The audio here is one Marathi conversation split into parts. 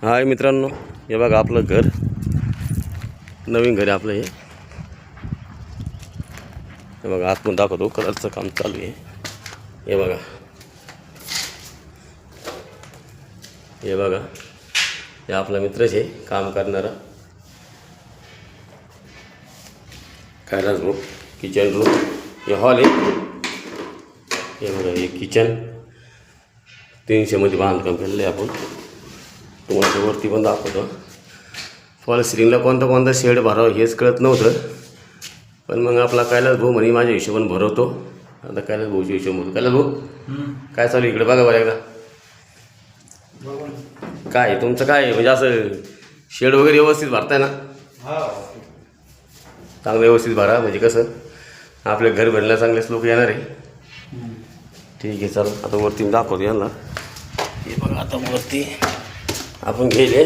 हाय मित्रांनो, हे बघा आपलं घर, नवीन घर आहे आपलं. हे बघा आतून दाखवतो, कलरचं काम चालू आहे. हे बघा, हे बघा, हे आपला मित्रच आहे काम करणारा. कैलास भाऊ. किचन रूम, हे हॉल आहे. हे बघा, हे किचन 300 मध्ये बांधकाम केलेलं आहे आपण. तुम्हाला वरती पण दाखवतो. फॉल सिलिंगला कोणता शेड भरावं हेच कळत नव्हतं, पण मग आपला कैलास भाऊ म्हणे माझ्या हिशोबाने भरवतो. आता कैलास भाऊच्या हिशोबाने. कैलास भाऊ काय चालू इकडे बघा बरं एकदा. काय तुमचं काय म्हणजे असं शेड वगैरे व्यवस्थित भरताय ना? चांगलं व्यवस्थित भरा, म्हणजे कसं आपल्या घर भरण्याला चांगलेच लोक येणार आहे. ठीक आहे, चल आता वरती दाखवतो यांना. हे बघा, आता वरती आपण गेले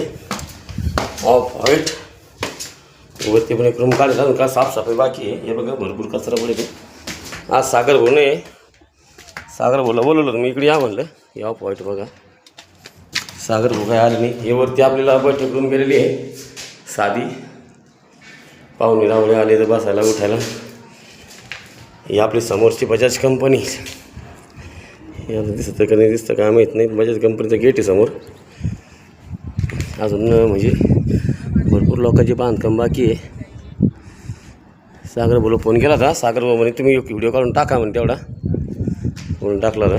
ऑफ व्हाईट. वरती पण एक रूम काढला का साफसफाई बाकी आहे. हे बघा भरपूर कचरा पडते. आज सागर भाऊ नाही, सागर भाऊला बोलवलं मी इकडे या म्हणलं. हे ऑफ व्हाईट बघा, सागर भाऊ काय आले नाही. हे वरती आपल्याला बैठक रूम गेलेली आहे साधी. पाहुणे रावळे आले तर बसायला उठायला. ही आपली समोरची बजाज कंपनी. याला दिसतं का नाही दिसतं काय माहीत नाही. बजाज कंपनीचं गेट आहे समोर. अजून म्हणजे भरपूर लोकांचे बांधकाम बाकी आहे. सागर भाऊला फोन केला होता. सागर भाऊ म्हणे तुम्ही एक व्हिडिओ काढून टाका म्हणे, तेवढा म्हणून टाकला होता.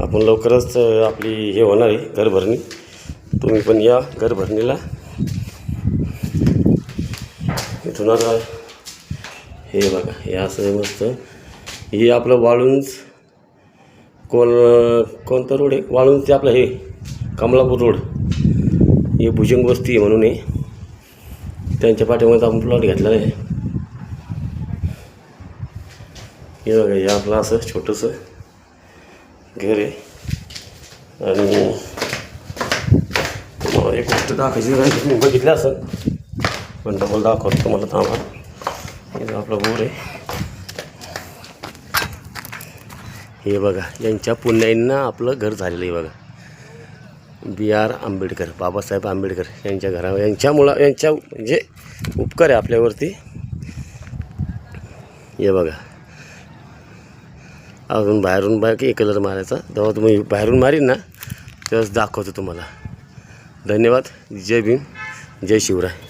आपण लवकरच आपली हे होणार आहे घरभरणी. तुम्ही पण या घरभरणीला. इथून आता हे बघा, हे असं मस्त. हे आपलं वाळुंज कोणता रोड आहे? वाळुंज ते आपलं हे कमलापूर रोड. हे भुजंग वस्ती म्हणून आहे. त्यांच्या पाठीमध्ये आपण प्लॉट घेतलेला आहे. हे बघा, हे आपलं असं छोटंसं घर आहे. आणि तुम्हाला एक गोष्ट दाखवायची राहिली, तुम्ही बघितलं असं पण डबल दाखवतो तुम्हाला. थांबा, हे आपला बोर आहे. हे बघा, यांच्या पुण्याईंना आपलं घर झालेलं आहे बघा. BR आंबेडकर, बाबासाहेब आंबेडकर यांच्या घरावर यांच्या म्हणजे उपकार आहे आपल्यावरती. हे बघा, अजून बाहेरून बाकी कलर मारायचा. तेव्हा तुम्ही बाहेरून मारीन ना तेव्हाच दाखवतो तुम्हाला. धन्यवाद. जय भीम, जय शिवराय.